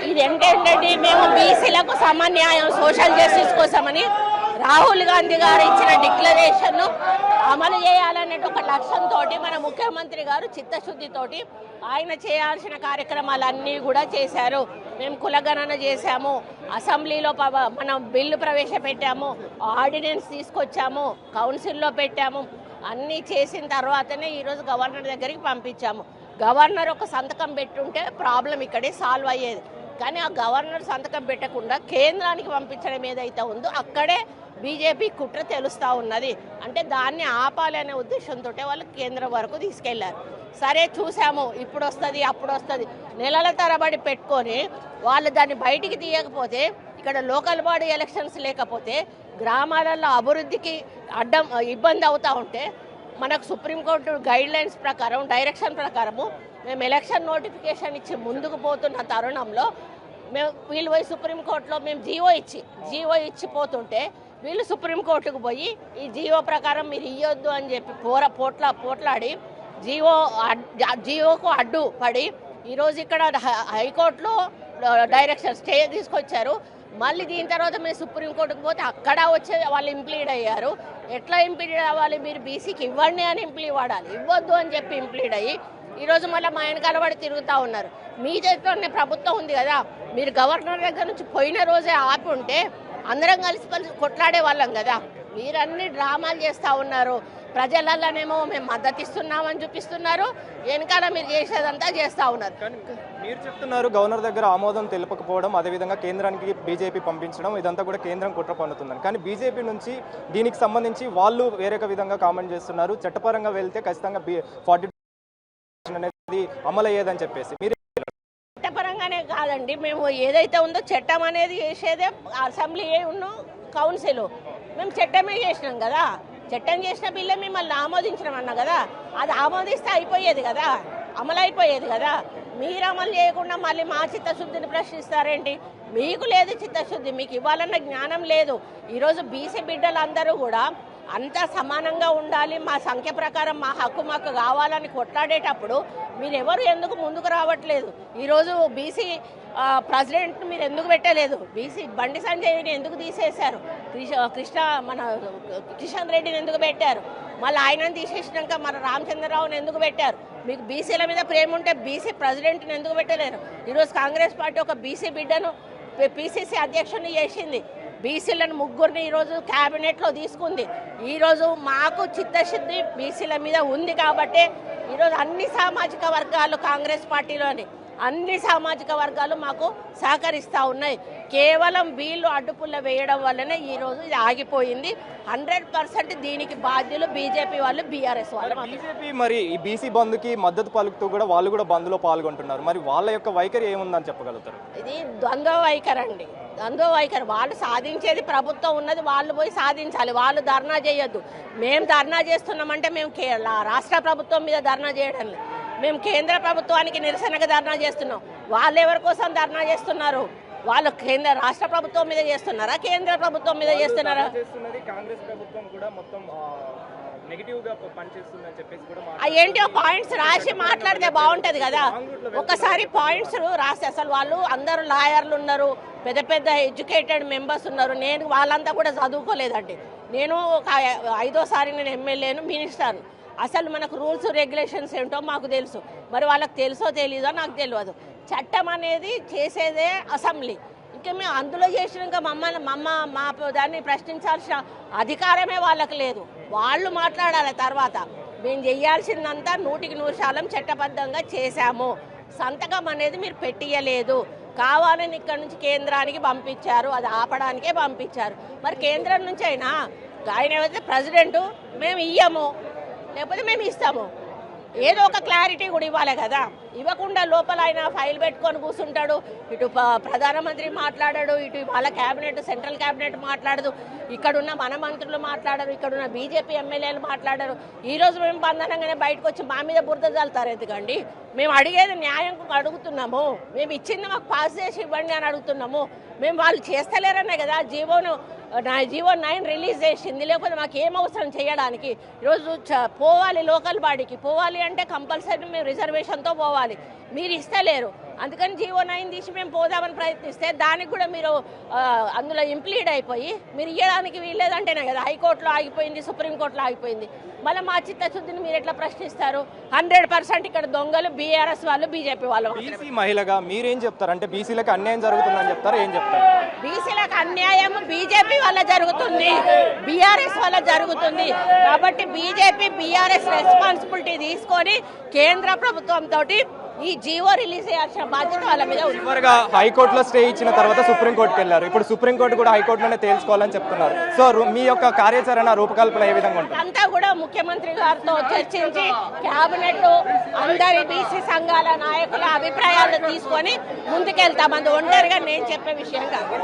ఇది ఏంటంటే మేము బీసీలకు సమన్యాయం సోషల్ జస్టిస్ కోసమని రాహుల్ గాంధీ గారు ఇచ్చిన డిక్లరేషన్ అమలు చేయాలనే ఒక లక్ష్యంతో మన ముఖ్యమంత్రి గారు చిత్తశుద్ధితోటి ఆయన చేయాల్సిన కార్యక్రమాలన్నీ కూడా చేశారు. మేము కులగణన చేశాము, అసెంబ్లీలో మనం బిల్లు ప్రవేశపెట్టాము, ఆర్డినెన్స్ తీసుకొచ్చాము, కౌన్సిల్లో పెట్టాము. అన్నీ చేసిన తర్వాతనే ఈరోజు గవర్నర్ దగ్గరికి పంపించాము. గవర్నర్ ఒక సంతకం పెట్టుంటే ప్రాబ్లం ఇక్కడే సాల్వ్ అయ్యేది. కానీ ఆ గవర్నర్ సంతకం పెట్టకుండా కేంద్రానికి పంపించడం ఏదైతే ఉందో అక్కడే బీజేపీ కుట్ర తెలుస్తూ ఉన్నది. అంటే దాన్ని ఆపాలి అనే ఉద్దేశంతో వాళ్ళు కేంద్రం వరకు తీసుకెళ్లారు. సరే చూసాము, ఇప్పుడు వస్తుంది అప్పుడు వస్తుంది నెలల తరబడి పెట్టుకొని వాళ్ళు దాన్ని బయటికి తీయకపోతే, ఇక్కడ లోకల్ బాడీ ఎలక్షన్స్ లేకపోతే గ్రామాలలో అభివృద్ధికి ఇబ్బంది అవుతూ ఉంటే మనకు సుప్రీంకోర్టు గైడ్ లైన్స్ ప్రకారం డైరెక్షన్ ప్రకారము మేము ఎలక్షన్ నోటిఫికేషన్ ఇచ్చి ముందుకు పోతున్న తరుణంలో వీళ్ళు పోయి సుప్రీంకోర్టులో మేము జీవో ఇచ్చి పోతుంటే వీళ్ళు సుప్రీంకోర్టుకు పోయి ఈ జీవో ప్రకారం మీరు ఇవ్వద్దు అని చెప్పి పోట్లాడి జీవోకు అడ్డు పడి ఈరోజు ఇక్కడ హైకోర్టులో డైరెక్షన్ స్టే తీసుకొచ్చారు. మళ్ళీ దీని తర్వాత మేము సుప్రీంకోర్టుకు పోతే అక్కడ వచ్చే వాళ్ళు ఇంప్లీడ్ అయ్యారు. ఎట్లా ఇంప్లీడ్ అవ్వాలి? మీరు బీసీకి ఇవ్వండి అని ఇంప్లీడ్ వాడాలి, ఇవ్వద్దు అని చెప్పి ఇంప్లీడ్ అయ్యి ఈరోజు మళ్ళీ మా వెనకాల పడి తిరుగుతూ ఉన్నారు. మీ చేతిలోనే ప్రభుత్వం ఉంది కదా, మీరు గవర్నర్ దగ్గర నుంచి పోయిన రోజే ఆపి ఉంటే అందరం కలిసి కొట్లాడే వాళ్ళం కదా. మీరన్నీ డ్రామాలు చేస్తూ ఉన్నారు. ప్రజలలోనేమో మేము మద్దతు ఇస్తున్నామని చూపిస్తున్నారు, వెనకాల మీరు చేసేదంతా చేస్తూ ఉన్నారు. మీరు చెప్తున్నారు గవర్నర్ దగ్గర ఆమోదం తెలుపకపోవడం, అదేవిధంగా కేంద్రానికి బీజేపీ పంపించడం, ఇదంతా కూడా కేంద్రం కుట్ర పన్నుతుందని. కానీ బీజేపీ నుంచి దీనికి సంబంధించి వాళ్ళు వేరొక విధంగా కామెంట్ చేస్తున్నారు. చట్టపరంగా వెళ్తే ఖచ్చితంగా 40 అనేది అమలు అయ్యేదని చెప్పేసి. మీరు చట్టపరంగానే కాదండి, మేము ఏదైతే ఉందో చట్టం అనేది చేసేదే అసెంబ్లీ ఉన్న కౌన్సిల్. మేము చట్టమే చేసినాం కదా, చట్టం చేసిన బిల్లు మిమ్మల్ని ఆమోదించడం అన్నా కదా, అది ఆమోదిస్తే అయిపోయేది కదా, అమలు అయిపోయేది కదా. మీరు అమలు చేయకుండా మళ్ళీ మా చిత్తశుద్ధిని ప్రశ్నిస్తారేంటి? మీకు లేదు చిత్తశుద్ధి, మీకు ఇవ్వాలన్న జ్ఞానం లేదు. ఈరోజు బీసీ బిడ్డలందరూ కూడా అంతా సమానంగా ఉండాలి, మా సంఖ్య ప్రకారం మా హక్కు మాకు కావాలని కొట్లాడేటప్పుడు మీరెవరు ఎందుకు ముందుకు రావట్లేదు? ఈరోజు బీసీ ప్రెసిడెంట్ మీరు ఎందుకు పెట్టలేదు? బీసీ బండి సంజయ్ని ఎందుకు తీసేశారు? కిషన్ రెడ్డిని ఎందుకు పెట్టారు? మళ్ళీ ఆయనను తీసేసినాక మన రామచంద్రరావుని ఎందుకు పెట్టారు? మీకు బీసీల మీద ప్రేమ ఉంటే బీసీ ప్రెసిడెంట్ని ఎందుకు పెట్టలేరు? ఈరోజు కాంగ్రెస్ పార్టీ ఒక బీసీ బిడ్డను పీసీసీ అధ్యక్షుడిని చేసింది. బీసీలను ముగ్గురిని ఈరోజు క్యాబినెట్లో తీసుకుంది. ఈరోజు మాకు చిత్తశుద్ధి బీసీల మీద ఉంది కాబట్టి ఈరోజు అన్ని సామాజిక వర్గాలు కాంగ్రెస్ పార్టీలోని అన్ని సామాజిక వర్గాలు మాకు సహకరిస్తూ ఉన్నాయి. కేవలం వీళ్ళు అడ్డుపుల్ల వేయడం వల్లనే ఈరోజు ఇది ఆగిపోయింది. 100% దీనికి బాధ్యులు బీజేపీ వాళ్ళు, బీఆర్ఎస్ వాళ్ళు. బీజేపీ మరి ఈ బీసీ బంద్కి మద్దతు పలుకుతూ కూడా వాళ్ళు కూడా బంద్లో పాల్గొంటున్నారు. మరి వాళ్ళ యొక్క వైఖరి ఏముందని చెప్పగలుగుతారు? ఇది ద్వంద్వ వైఖరి అండి, ద్వంద్వ వైఖరి. వాళ్ళు సాధించేది ప్రభుత్వం ఉన్నది, వాళ్ళు పోయి సాధించాలి. వాళ్ళు ధర్నా చేయొద్దు. మేము ధర్నా చేస్తున్నామంటే మేము రాష్ట్ర ప్రభుత్వం మీద ధర్నా చేయడం లేదు, మేము కేంద్ర ప్రభుత్వానికి నిరసనగా ధర్నా చేస్తున్నాం. వాళ్ళు ఎవరి కోసం ధర్నా చేస్తున్నారు? వాళ్ళు రాష్ట్ర ప్రభుత్వం మీద చేస్తున్నారా, కేంద్ర ప్రభుత్వం మీద చేస్తున్నారా? ఏంటి పాయింట్స్ రాసి మాట్లాడితే బాగుంటది కదా. ఒకసారి పాయింట్స్ రాసి, అసలు వాళ్ళు అందరూ లాయర్లు ఉన్నారు, పెద్ద పెద్ద ఎడ్యుకేటెడ్ మెంబర్స్ ఉన్నారు. నేను వాళ్ళంతా కూడా చదువుకోలేదండి. నేను ఒక 5వ సారి నేను ఎమ్మెల్యేను, మినిస్టర్ను. అసలు మనకు రూల్స్ రెగ్యులేషన్స్ ఏంటో మాకు తెలుసు. మరి వాళ్ళకి తెలుసో తెలీదో నాకు తెలియదు. చట్టం అనేది చేసేదే అసెంబ్లీ. ఇంకా మేము అందులో చేసినాక మా దాన్ని ప్రశ్నించాల్సిన అధికారమే వాళ్ళకి లేదు. వాళ్ళు మాట్లాడాలి. తర్వాత మేము చేయాల్సిందంతా 100% చట్టబద్ధంగా చేశాము. సంతకం అనేది మీరు పెట్టియలేదు, కావాలని ఇక్కడ నుంచి కేంద్రానికి పంపించారు, అది ఆపడానికే పంపించారు. మరి కేంద్రం నుంచి అయినా ఆయన ఏదైతే ప్రెసిడెంట్ మేము ఇయ్యము, లేకపోతే మేము ఇస్తాము, ఏదో ఒక క్లారిటీ కూడా ఇవ్వాలి కదా. ఇవ్వకుండా లోపల ఆయన ఫైల్ పెట్టుకొని కూర్చుంటాడు. ఇటు ప్రధానమంత్రి మాట్లాడాడు, ఇటు వాళ్ళ క్యాబినెట్, సెంట్రల్ క్యాబినెట్ మాట్లాడదు, ఇక్కడున్న మన మంత్రులు మాట్లాడరు, ఇక్కడున్న బీజేపీ ఎమ్మెల్యేలు మాట్లాడరు. ఈరోజు మేము బంధనంగానే బయటకు వచ్చి మా మీద బురద చల్లుతారు. ఎందుకండి? మేము అడిగేది న్యాయం అడుగుతున్నాము, మేము ఇచ్చింది మాకు పాస్ చేసి ఇవ్వండి అని అడుగుతున్నాము. మేము వాళ్ళు చేస్తలేరనే కదా జీవో 9 రిలీజ్ చేసింది. లేకపోతే మాకు ఏం అవసరం చేయడానికి? ఈరోజు పోవాలి, లోకల్ బాడీకి పోవాలి అంటే కంపల్సరీ మేము రిజర్వేషన్తో పోవాలి. మీరు ఇస్తలేరు. అందుకని జీవో 9 తీసి మేము పోదామని ప్రయత్నిస్తే దానికి కూడా మీరు అందులో ఇంప్లీడ్ అయిపోయి మీరు ఇవ్వడానికి వీల్లేదంటేనే కదా హైకోర్టులో ఆగిపోయింది, సుప్రీంకోర్టులో ఆగిపోయింది. మళ్ళీ మా చిత్తశుద్ధిని మీరు ఎట్లా ప్రశ్నిస్తారు? 100% ఇక్కడ దొంగలు బీఆర్ఎస్ వాళ్ళు, బీజేపీ వాళ్ళు. బీసీ మహిళగా మీరేం చెప్తారు? అంటే బీసీలకు అన్యాయం జరుగుతుందని చెప్తారు, ఏం చెప్తారు? బీసీలకు అన్యాయం బీజేపీ వల్ల జరుగుతుంది, బీఆర్ఎస్ వల్ల జరుగుతుంది. కాబట్టి బీజేపీ బీఆర్ఎస్ రెస్పాన్సిబిలిటీ తీసుకొని కేంద్ర ప్రభుత్వంతో ఈ జీవో రిలీజ్ చేయాల్సిన బాధ్యత వాళ్ళ మీద ఉంది. చివరిగా హైకోర్టులో స్టే ఇచ్చిన తర్వాత సుప్రీంకోర్టుకి వెళ్ళారు. ఇప్పుడు సుప్రీంకోర్టు కూడా హైకోర్టులోనే తేల్చుకోవాలని చెప్తున్నారు. సో మీ యొక్క కార్యాచరణ రూపకల్పన ఏ విధంగా ఉంటుంది? అంతా కూడా ముఖ్యమంత్రి గారితో చర్చించి కేబినెట్ అందరి బీసీ సంఘాల నాయకుల అభిప్రాయాలు తీసుకొని ముందుకెళ్తాం. అది ఒంటరిగా నేను చెప్పే విషయం కాదు.